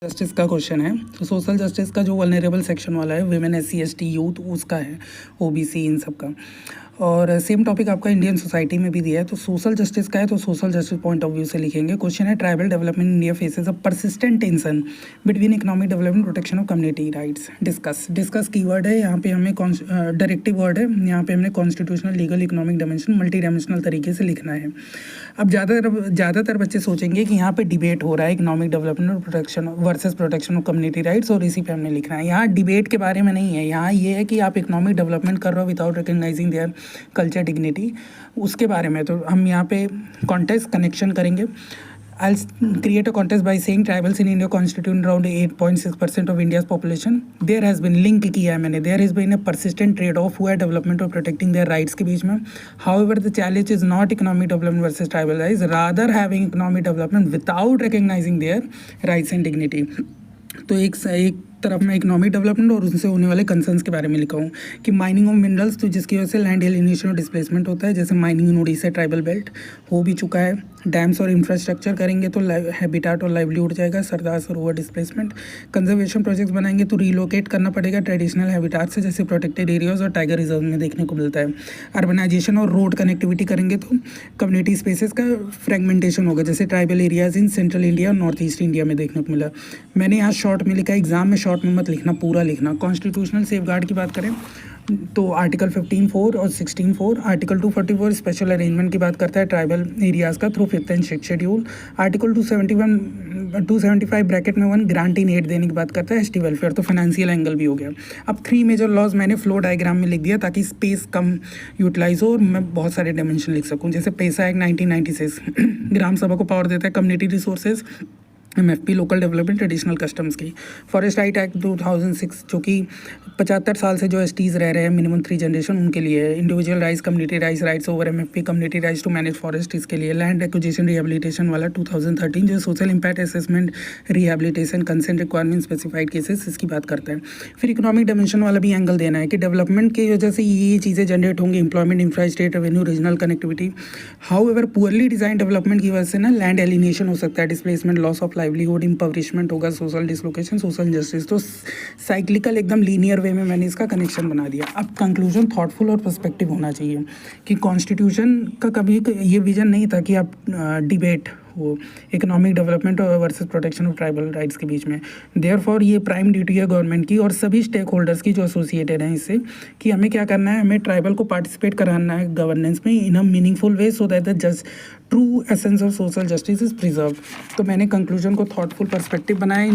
Justice का question है। तो सोशल जस्टिस का जो वल्नरेबल सेक्शन वाला है, विमेन, SC ST यूथ, उसका है, OBC इन सब का। और सेम टॉपिक आपका इंडियन सोसाइटी में भी दिया है। तो सोशल जस्टिस का है, तो social justice point of view से लिखेंगे। क्वेश्चन है, tribal development India faces a persistent tension between economic development protection of community rights. Discuss keyword है, यहाँ पे हमें डायरेक्टिव वर्ड है, यहाँ पे हमने constitutional, legal, economic dimension, multi dimensional तरीके से लिखना है। अब ज़्यादातर बच्चे सोचेंगे कि यहाँ पे डिबेट हो रहा है इकोनॉमिक डेवलपमेंट और protection versus protection of community rights, और इसी पे हमने लिखना है। यहाँ डिबेट के बारे में नहीं है, यहाँ ये है कि आप इकोनॉमिक डेवलपमेंट कर रहे हो without recognising their culture dignity, उसके बारे में। तो हम यहाँ पे कॉन्टेक्स्ट कनेक्शन करेंगे। I'll create a contest by saying tribals in India constitute around 8.6% of India's population. There has been link किया है मैंने, there has been a persistent trade-off हुआ है development और protecting their rights के बीच में. However, the challenge is not economic development versus tribal rights, rather having economic development without recognizing their rights and dignity. तो एक तरफ मैं इकोनॉमिक डेवलपमेंट और उनसे होने वाले कंसर्न्स के बारे में लिखा हूँ कि माइनिंग ऑफ मिनरल्स, तो जिसकी वजह से लैंड एलिनेशन और डिस्प्लेसमेंट होता है, जैसे माइनिंग इन उड़ीसा ट्राइबल बेल्ट हो भी चुका है। डैम्स और इंफ्रास्ट्रक्चर करेंगे तो हैबिटाट और लाइवलीहुड जाएगा, Sardar Sarovar displacement. Conservation projects बनाएंगे तो रिलोकेट करना पड़ेगा ट्रेडिशनल हैबिटाट से, जैसे प्रोटेक्टेड एरियाज और टाइगर रिजर्व में देखने को मिलता है। अर्बनाइजेशन और रोड कनेक्टिविटी करेंगे तो कम्युनिटी स्पेसेस का फ्रेगमेंटेशन होगा, जैसे tribal areas in central India और नॉर्थ ईस्ट इंडिया में देखने को मिला। मैंने यहाँ शॉर्ट में लिखा, एग्जाम में शॉर्ट में मत लिखना, पूरा लिखना। कॉन्स्टिट्यूशनल सेफगार्ड की बात करें तो आर्टिकल 15(4) और 16(4). आर्टिकल 244 स्पेशल अरेंजमेंट की बात करता है ट्राइबल एरियाज़ का through 5th and 6th schedule. Article 275 bracket में 1 ग्रांट इन एड देने की बात करता है ST वेलफेयर, तो फाइनेंशियल एंगल भी हो गया। अब 3 मेजर लॉज मैंने फ्लो डायग्राम में लिख दिया ताकि स्पेस कम यूटिलाइज हो और मैं बहुत सारे डायमेंशन लिख सकूँ। जैसे पैसा एक्ट 1996 ग्राम सभा को पावर देता है community resources, MFP local development traditional customs की। फॉरेस्ट राइट एक्ट 2006 जो कि 75 साल से जो STs रह रहे हैं मिनिमम 3 जनरेशन उनके लिए है। Individual rights, community rights over MFP, community rights to manage forest, इसके लिए। लैंड एक्विजिशन रिहेबिलिटेशन वाला 2013 जो social impact assessment, rehabilitation, consent requirement, specified cases, इसकी बात करता है। फिर इकोनॉमिक डायमेंशन वाला भी एंगल देना है कि डेवलपमेंट की वजह से ये चीज़ें जनरेट होंगी, employment, infra, state revenue, regional connectivity. However poorly design development की वजह से ना लैंड एलिनेशन हो सकता है, डिस्प्लेसमेंट, लॉस ऑफ लाइवलीहुड, इम्पवरिशमेंट होगा, सोशल डिसलोकेशन, सोशल जस्टिस। तो साइक्लिकल एकदम लीनियर वे में मैंने इसका कनेक्शन बना दिया। अब कंक्लूजन थॉटफुल और पर्सपेक्टिव होना चाहिए कि कॉन्स्टिट्यूशन का कभी ये विजन नहीं था कि आप डिबेट हो economic development versus protection of tribal rights के बीच में। देयरफॉर ये प्राइम ड्यूटी है गवर्नमेंट की और सभी स्टेक होल्डर्स की जो एसोसिएटेड हैं इससे, कि हमें क्या करना है, हमें ट्राइबल को पार्टिसिपेट कराना है गवर्नेंस में in a meaningful way so that the just true essence of social justice is preserve. तो मैंने कंक्लूजन को थॉटफुल पर्सपेक्टिव बनाया।